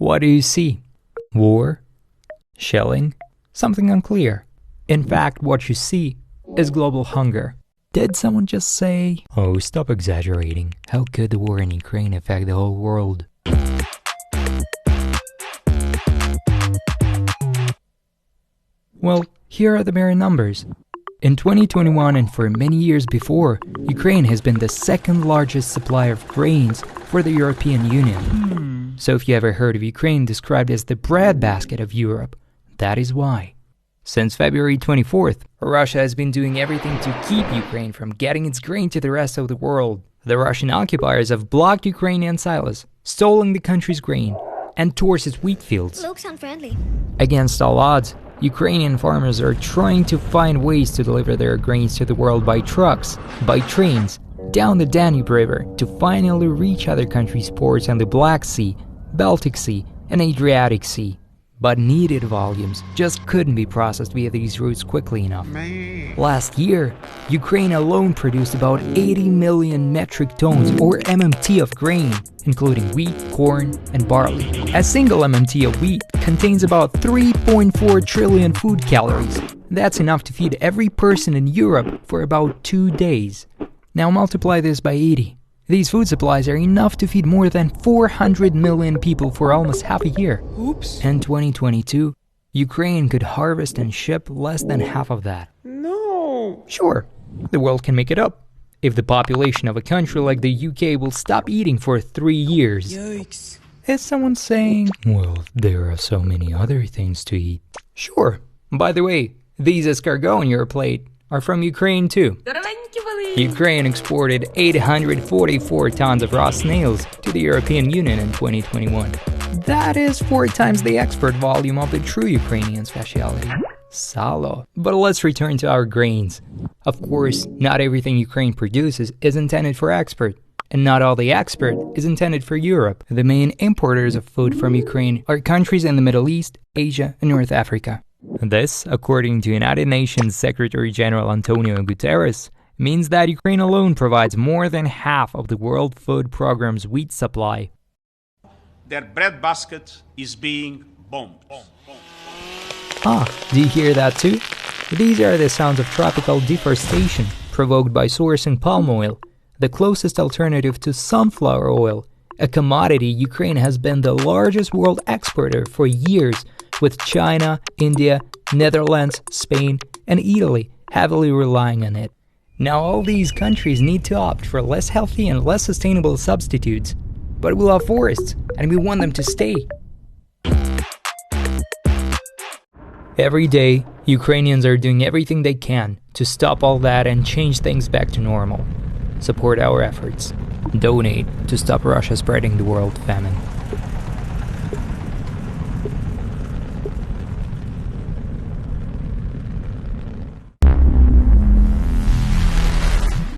What do you see? War? Shelling? Something unclear. In fact, what you see is global hunger. Did someone just say, "Oh, stop exaggerating. How could the war in Ukraine affect the whole world?" Well, here are the mere numbers. In 2021 and for many years before, Ukraine has been the second largest supplier of grains for the European Union. So if you ever heard of Ukraine described as the breadbasket of Europe, that is why. Since February 24th, Russia has been doing everything to keep Ukraine from getting its grain to the rest of the world. The Russian occupiers have blocked Ukrainian silos, stolen the country's grain, and torched its wheat fields. Looks unfriendly. Against all odds, Ukrainian farmers are trying to find ways to deliver their grains to the world by trucks, by trains, down the Danube River to finally reach other countries' ports on the Black Sea, Baltic Sea, and Adriatic Sea. But needed volumes just couldn't be processed via these routes quickly enough. Last year, Ukraine alone produced about 80 million metric tons or MMT of grain, including wheat, corn, and barley. A single MMT of wheat contains about 3.4 trillion food calories. That's enough to feed every person in Europe for about 2 days. Now multiply this by 80. These food supplies are enough to feed more than 400 million people for almost half a year. Oops. In 2022, Ukraine could harvest and ship less than half of that. No. Sure, the world can make it up. If the population of a country like the UK will stop eating for 3 years. Yikes. Is someone saying, well, there are so many other things to eat? Sure. By the way, these escargots on your plate are from Ukraine too. Ukraine exported 844 tons of raw snails to the European Union in 2021. That is 4 times the export volume of the true Ukrainian specialty, salo. But let's return to our grains. Of course, not everything Ukraine produces is intended for export, and not all the export is intended for Europe. The main importers of food from Ukraine are countries in the Middle East, Asia, and North Africa. This, according to United Nations Secretary General Antonio Guterres, means that Ukraine alone provides more than half of the World Food Programme's wheat supply. Their breadbasket is being bombed. Do you hear that too? These are the sounds of tropical deforestation provoked by sourcing palm oil, the closest alternative to sunflower oil, a commodity Ukraine has been the largest world exporter for years, with China, India, Netherlands, Spain, and Italy heavily relying on it. Now all these countries need to opt for less healthy and less sustainable substitutes, but we love forests and we want them to stay. Every day, Ukrainians are doing everything they can to stop all that and change things back to normal. Support our efforts. Donate to stop Russia spreading the world famine.